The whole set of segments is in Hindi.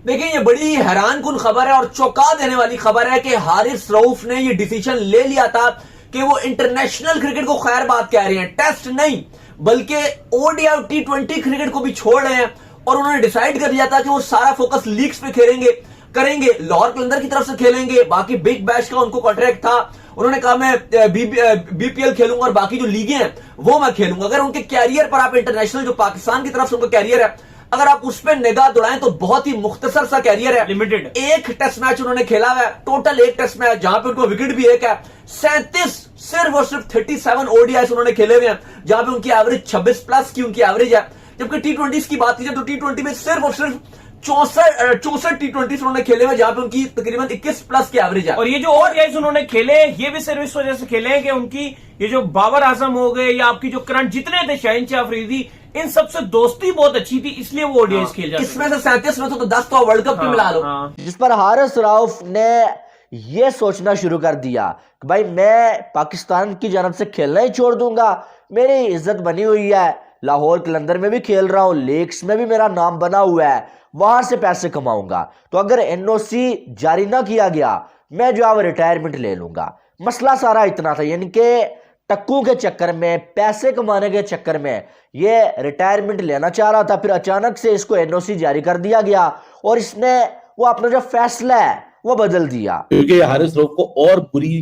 देखिए ये बड़ी हैरानकुन खबर है और चौंका देने वाली खबर है कि हारिस रऊफ ने ये डिसीजन ले लिया था कि वो इंटरनेशनल क्रिकेट को खैर बात कह रहे हैं, टेस्ट नहीं बल्कि ओडीआई और टी20 क्रिकेट को भी छोड़ रहे हैं। और उन्होंने डिसाइड कर लिया था कि वो सारा फोकस लीग्स पे खेलेंगे, करेंगे, लाहौर कलंदर की तरफ से खेलेंगे, बाकी बिग बैश का उनको कॉन्ट्रैक्ट था। उन्होंने कहा मैं बीपीएल खेलूंगा और बाकी जो लीगें हैं वो मैं खेलूंगा। अगर उनके कैरियर पर आप इंटरनेशनल जो पाकिस्तान की तरफ से उनका कैरियर है अगर आप उस पर निगाह दौड़ाएं तो बहुत ही मुख्तसर सा कैरियर है, लिमिटेड। एक टेस्ट मैच उन्होंने खेला हुआ है, टोटल एक टेस्ट मैच जहां पे उनको विकेट भी एक है। 37 सिर्फ और सिर्फ 37 ओडीआईस उन्होंने खेले हुए हैं जहां पे उनकी एवरेज 26 प्लस की उनकी एवरेज है। जबकि टी20 की बात की जाए तो टी20 में सिर्फ और सिर्फ 64 टी20 उन्होंने खेले हुए जहां पे उनकी तकरीबन 21 प्लस की एवरेज है। और ये जो ओडीआईस उन्होंने खेले ये भी सिर्फ इस वजह से खेले हैं कि उनकी ये जो बाबर आजम हो गए या आपकी जो करंट जितने थे शहनशाह अफरीदी इन सबसे दोस्ती बहुत अच्छी थी, इसलिए वो ओडीआईस खेल जाते। इसमें से 37 में तो 10 तो वर्ल्ड कप की मिला लो। जिस पर हारिस रऊफ ने ये सोचना शुरू कर दिया कि भाई मैं पाकिस्तान की जानब से खेलना ही छोड़ दूंगा, मेरी इज्जत बनी हुई है, लाहौर कलंदर में भी खेल रहा हूं, लीग्स में भी मेरा नाम बना हुआ है, वहां से पैसे कमाऊंगा, तो अगर एनओसी जारी ना किया गया मैं जो है वो रिटायरमेंट ले लूंगा। मसला सारा इतना था, यानी कि टक्कू के चक्कर में, पैसे कमाने के चक्कर में ये रिटायरमेंट लेना चाह रहा था। फिर अचानक से इसको एनओसी जारी कर दिया गया और इसने वो अपना जो फैसला है वो बदल दिया, क्योंकि हारिस रऊफ को और बुरी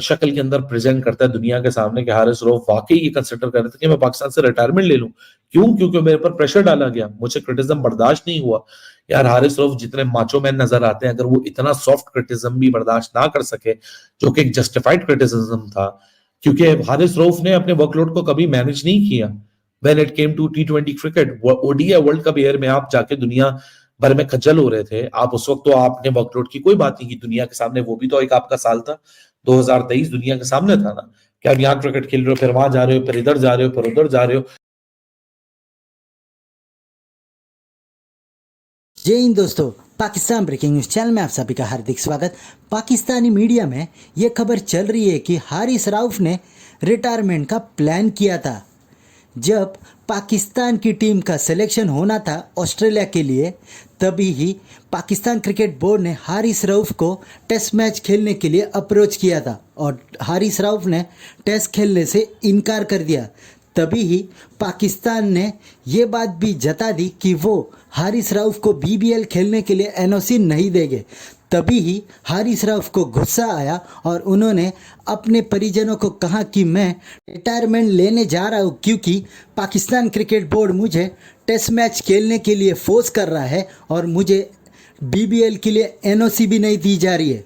शक्ल के अंदर प्रेजेंट करता है दुनिया के सामने कि हारिस रऊफ वाकई ये कंसिडर कर रहे थे कि मैं पाकिस्तान से रिटायरमेंट ले लूं। क्यों? क्योंकि मेरे पर प्रेशर डाला गया, मुझे क्रिटिसिज्म बर्दाश्त नहीं हुआ। यार हारिस रऊफ जितने माचो मैन नजर आते हैं, अगर वो इतना सॉफ्ट क्रिटिसिज्म भी बर्दाश्त ना कर सके जो कि एक जस्टिफाइड क्रिटिसिज्म था, क्योंकि हारिस रऊफ ने अपने वर्कलोड को कभी मैनेज नहीं किया। व्हेन इट केम टू टी20 cricket, ODI world cup year में आप जाके दुनिया भर में खज्जल हो रहे थे। आप उस वक्त तो आपने वर्कलोड की कोई बात नहीं की दुनिया के सामने, वो भी तो एक आपका साल था 2023 दुनिया के सामने था ना कि आप यहाँ क्रिकेट खेल रहे हो, फिर वहां जा रहे हो, फिर इधर जा रहे हो, फिर उधर जा रहे हो। जय हिंद दोस्तों, पाकिस्तान ब्रेकिंग न्यूज चैनल में आप सभी का हार्दिक स्वागत। पाकिस्तानी मीडिया में ये खबर चल रही है कि हारिस रऊफ ने रिटायरमेंट का प्लान किया था। जब पाकिस्तान की टीम का सिलेक्शन होना था ऑस्ट्रेलिया के लिए, तभी ही पाकिस्तान क्रिकेट बोर्ड ने हारिस रऊफ को टेस्ट मैच खेलने के लिए अप्रोच किया था और हारिस रऊफ ने टेस्ट खेलने से इनकार कर दिया। तभी ही पाकिस्तान ने ये बात भी जता दी कि वो हारिस रऊफ को बीबीएल खेलने के लिए एनओसी नहीं देंगे। तभी ही हारिस रऊफ को गुस्सा आया और उन्होंने अपने परिजनों को कहा कि मैं रिटायरमेंट लेने जा रहा हूँ क्योंकि पाकिस्तान क्रिकेट बोर्ड मुझे टेस्ट मैच खेलने के लिए फोर्स कर रहा है और मुझे बीबीएल के लिए एनओसी भी नहीं दी जा रही है।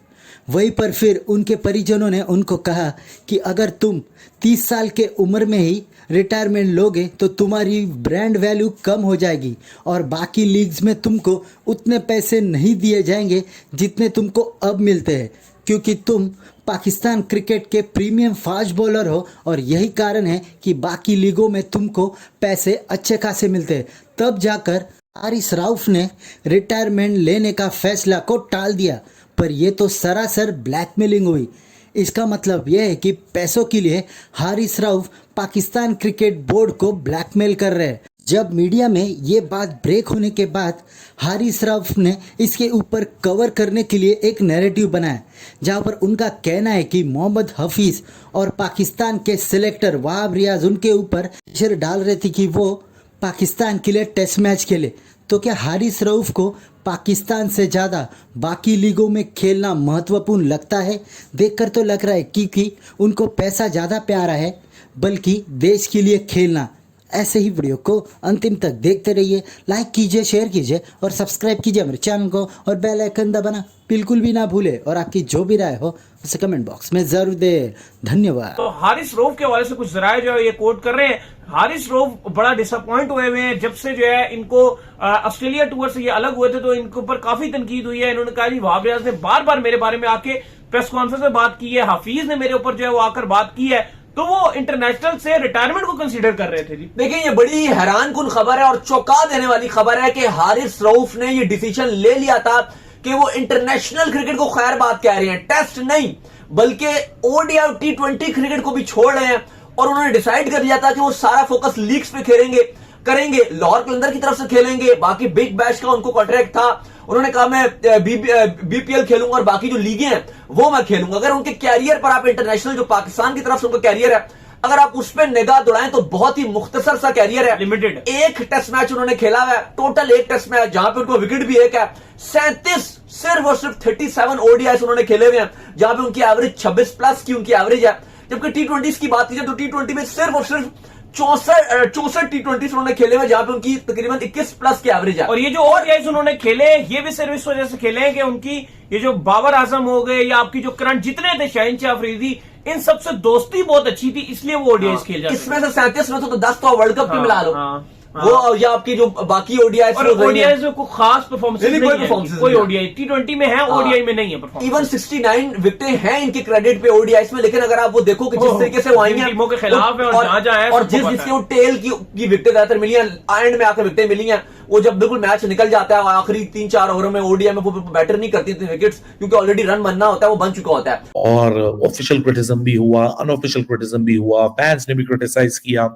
वहीं पर फिर उनके परिजनों ने उनको कहा कि अगर तुम 30 साल के उम्र में ही रिटायरमेंट लोगे तो तुम्हारी ब्रांड वैल्यू कम हो जाएगी और बाकी लीग्स में तुमको उतने पैसे नहीं दिए जाएंगे जितने तुमको अब मिलते हैं, क्योंकि तुम पाकिस्तान क्रिकेट के प्रीमियम फास्ट बॉलर हो और यही कारण है कि बाकी लीगों में तुमको पैसे अच्छे खासे मिलते हैं। तब जाकर हारिस रऊफ ने रिटायरमेंट लेने का फैसला को टाल दिया, पर यह तो सरासर ब्लैकमेलिंग हुई। इसका मतलब यह है कि पैसों के लिए हारिस रऊफ पाकिस्तान क्रिकेट बोर्ड को ब्लैकमेल कर रहे हैं। जब मीडिया में ये बात ब्रेक होने के बाद हारिस रऊफ ने इसके ऊपर कवर करने के लिए एक नैरेटिव बनाया जहां पर उनका कहना है कि मोहम्मद हफीज़ और पाकिस्तान के सिलेक्टर वहाब रियाज उनके ऊपर प्रेशर डाल रहे थे कि वो पाकिस्तान के लिए टेस्ट मैच खेले। तो क्या हारिस रऊफ को पाकिस्तान से ज़्यादा बाकी लीगों में खेलना महत्वपूर्ण लगता है? देखकर तो लग रहा है क्योंकि उनको पैसा ज़्यादा प्यारा है बल्कि देश के लिए खेलना। ऐसे ही वीडियो को अंतिम तक देखते रहिए, लाइक कीजिए, शेयर कीजिए और सब्सक्राइब कीजिए मेरे चैनल को और बेल आइकन दबाना बिल्कुल भी ना भूले और आपकी जो भी राय हो उसे कमेंट बॉक्स में जरूर दे। धन्यवाद। तो हारिस रऊफ के हवाले से कुछ जराये जो है ये कोट कर रहे हैं। हारिस रऊफ बड़ा डिसअपॉइंट हुए हैं जब से जो है इनको ऑस्ट्रेलिया टूर से ये अलग हुए थे तो इनके ऊपर काफी तनकीद हुई है। इन्होंने कहा जी वहाब रियाज ने बार बार मेरे बारे में आके प्रेस कॉन्फ्रेंस में बात की है, हाफिज ने मेरे ऊपर जो है वो आकर बात की है, तो वो इंटरनेशनल से रिटायरमेंट को कंसीडर कर रहे थे जी। देखिए ये बड़ी हैरानकुन खबर है और चौंका देने वाली खबर है कि हारिस रऊफ ने ये डिसीजन ले लिया था कि वो इंटरनेशनल क्रिकेट को खैर बात कह रहे हैं, टेस्ट नहीं बल्कि ओडीआई और टी20 क्रिकेट को भी छोड़ रहे हैं। और उन्होंने डिसाइड कर लिया था कि वो सारा फोकस लीग्स पे खेलेंगे, करेंगे, लाहौर कलंदर की तरफ से खेलेंगे, बाकी बिग बैश का उनको कॉन्ट्रैक्ट था, उन्होंने कहा मैं बीपीएल खेलूंगा और बाकी जो लीगें हैं वो मैं खेलूंगा। अगर उनके कैरियर पर आप इंटरनेशनल जो पाकिस्तान की तरफ से उनका कैरियर है अगर आप उस पर निगाह दौड़ाएं तो बहुत ही मुख्तसर सा कैरियर है, लिमिटेड। एक टेस्ट मैच उन्होंने खेला हुआ है, टोटल एक टेस्ट मैच जहां पे उनको विकेट भी एक है। 37 सिर्फ और सिर्फ 37 ओडीआईस उन्होंने खेले हुए हैं जहां पे उनकी एवरेज 26 प्लस की उनकी एवरेज है। जबकि टी20 की बात कीजिए तो टी20 में सिर्फ और सिर्फ 64 टी20 उन्होंने खेले हुए जहां पे उनकी तकरीबन 21 प्लस की एवरेज है। और ये जो ओडीआईस उन्होंने खेले ये भी सिर्फ इस वजह से खेले हैं कि उनकी ये जो बाबर आजम हो गए या आपकी जो करंट जितने थे शहनशाह अफरीदी इन सबसे दोस्ती बहुत अच्छी थी, इसलिए वो ओडीआईस खेल जाते। इसमें से 37 में तो 10 तो वर्ल्ड कप की मिला लो। हाँ। वो या आपकी जो बाकी ओडीआईस और ओडीआई में कोई खास परफॉर्मेंस नहीं, नहीं कोई है, performances कोई नहीं है। ओडीआई टी20 में है, ओडीआई में नहीं है परफॉर्मेंस। इवन 69 विकेटें हैं इनके क्रेडिट पे ओडीआईस में, लेकिन अगर आप वो देखो कि जिस तरीके से वो आई हैं टीमों के खिलाफ है और जहां जहां है और सबको जिस पता जिसकी है। वो टेल की विकेटें ज्यादातर मिली हैं, एंड में आकर विकेटें मिली हैं, वो जब बिल्कुल मैच निकल जाता है आखिरी 3-4 ओवर में ओडीआई में वो बैटर नहीं करती थी विकेट्स, क्योंकि ऑलरेडी रन बनना होता है, वो बन चुका होता है। और ऑफिशियल क्रिटिसिज्म भी हुआ, अनऑफिशियल क्रिटिसिज्म भी हुआ, फैंस ने भी क्रिटिसाइज किया,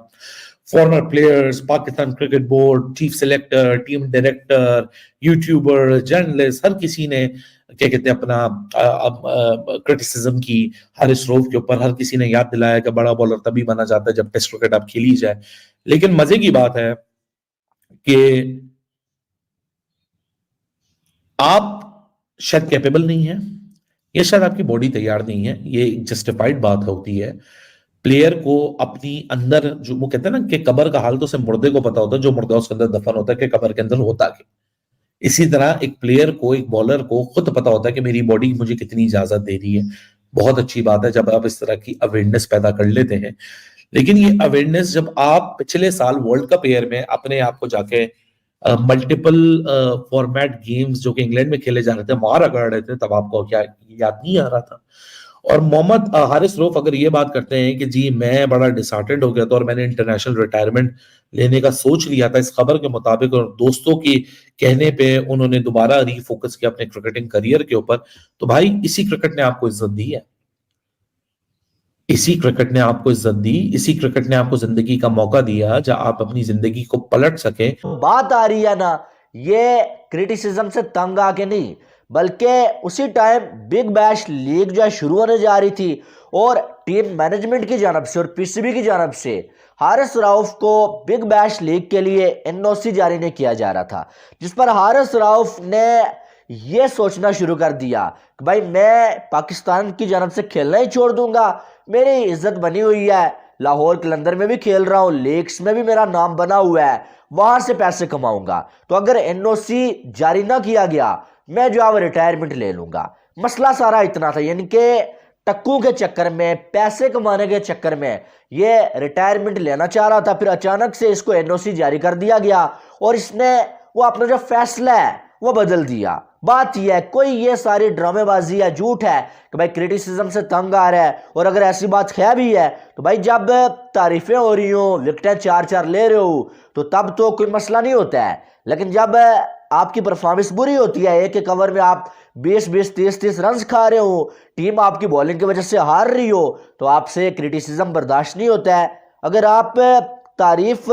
former players, Pakistan cricket board, chief selector, team director, youtuber, journalist, हर किसी ने क्या कहते हैं अपना क्रिटिसिज्म की हारिस रऊफ के ऊपर। हर किसी ने याद दिलाया कि बड़ा बॉलर तभी बना जाता है जब टेस्ट क्रिकेट आप खेली जाए। लेकिन मजे की बात है कि आप शायद कैपेबल नहीं है, या शायद आपकी बॉडी तैयार नहीं है, ये जस्टिफाइड बात होती है। प्लेयर को अपनी अंदर जो वो कहते हैं ना कि कब्र का हाल तो सिर्फ मुर्दे को पता होता है, जो मुर्दा उसके अंदर दफन होता है, कि कब्र के अंदर होता क्या। इसी तरह एक प्लेयर को, एक बॉलर को खुद पता होता है कि मेरी बॉडी मुझे कितनी इजाजत दे रही है। बहुत अच्छी बात है जब आप इस तरह की अवेयरनेस पैदा कर लेते हैं। लेकिन ये अवेयरनेस जब आप पिछले साल वर्ल्ड कप ईयर में अपने आप को जाके मल्टीपल फॉर्मेट गेम्स जो कि इंग्लैंड में खेले जा रहे थे वहां रगड़ रहे थे, तब आपको क्या याद नहीं आ रहा था। और मोहम्मद हारिस रऊफ अगर ये बात करते हैं कि जी मैं बड़ा डिसहार्टेंड हो गया था और मैंने इंटरनेशनल रिटायरमेंट लेने का सोच लिया था इस खबर के मुताबिक, और दोस्तों के कहने पे उन्होंने दोबारा रीफोकस किया अपने क्रिकेटिंग करियर के ऊपर, तो भाई इसी क्रिकेट ने आपको इज्जत दी है, इसी क्रिकेट ने आपको इज्जत दी, इसी क्रिकेट ने आपको जिंदगी का मौका दिया जहां आप अपनी जिंदगी को पलट सके। बात आ रही है ना, ये क्रिटिसिज्म से तंग आके नहीं, बल्कि उसी टाइम बिग बैश लीग जो है शुरू होने जा रही थी और टीम मैनेजमेंट की जानब से और पीसीबी की जानब से हारिस रऊफ को बिग बैश लीग के लिए एनओसी जारी नहीं किया जा रहा था, जिस पर हारिस रऊफ ने यह सोचना शुरू कर दिया कि भाई मैं पाकिस्तान की जानब से खेलना ही छोड़ दूंगा, मेरी इज्जत बनी हुई है, लाहौर कलंदर में भी खेल रहा हूं, लीग्स में भी मेरा नाम बना हुआ है, वहां से पैसे कमाऊंगा, तो अगर एनओसी जारी ना किया गया मैं जो है वो रिटायरमेंट ले लूंगा। मसला सारा इतना था, यानी कि टक्कू के चक्कर में, पैसे कमाने के चक्कर में ये रिटायरमेंट लेना चाह रहा था। फिर अचानक से इसको एनओसी जारी कर दिया गया और इसने वो अपना जो फैसला है वो बदल दिया। बात यह है, कोई ये सारी ड्रामेबाजी है, झूठ है कि भाई क्रिटिसिज्म से तंग आ रहा है, और अगर ऐसी बात है भी है तो भाई जब तारीफें हो रही हो, विकेटें 4-4 ले रहे हो तो तब तो कोई मसला नहीं होता है, लेकिन जब आपकी परफॉर्मेंस बुरी होती है, एक एक ओवर में आप 20-20 30-30 रन खा रहे हो, टीम आपकी बॉलिंग की वजह से हार रही हो, तो आपसे क्रिटिसिज्म बर्दाश्त नहीं होता है। अगर आप तारीफ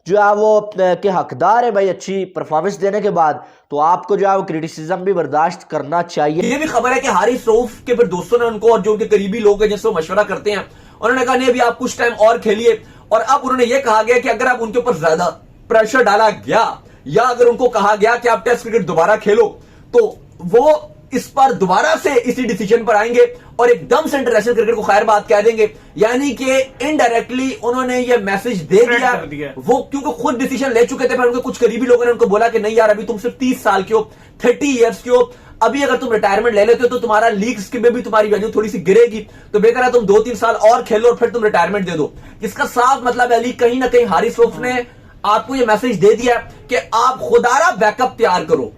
जो है वो के हकदार है भाई अच्छी परफॉर्मेंस देने के बाद, तो आपको जो है वो क्रिटिसिज्म भी बर्दाश्त करना चाहिए। ये भी खबर है कि हारिस रऊफ के फिर दोस्तों ने उनको, और जो उनके करीबी लोग हैं जिनसे वो मशवरा करते हैं, उन्होंने कहा नहीं अभी आप कुछ टाइम और खेलिए। और अब उन्होंने ये कहा गया कि अगर आप उनके ऊपर ज्यादा प्रेशर डाला गया या अगर उनको कहा गया कि आप टेस्ट क्रिकेट दोबारा खेलो, तो वो इस पर दोबारा से इसी डिसीजन पर आएंगे और एकदम से इंटरनेशनल क्रिकेट को खैर बात कह देंगे। यानी कि इनडायरेक्टली उन्होंने ये मैसेज दे दिया, वो क्योंकि खुद डिसीजन ले चुके थे, फिर उनके कुछ करीबी लोगों ने उनको बोला कि नहीं यार अभी तुम सिर्फ 30 साल के हो, 30 इयर्स के हो, अभी अगर तुम रिटायरमेंट ले लेते हो तो तुम्हारा लीग्स में भी तुम्हारी वैल्यू थोड़ी सी गिरेगी, तो बेहतर है तुम 2-3 साल और खेलो और फिर तुम रिटायरमेंट दे दो। इसका साफ मतलब अली कहीं ना कहीं हारिस रऊफ ने आपको ये मैसेज दे दिया कि आप खुदारा बैकअप तैयार करो।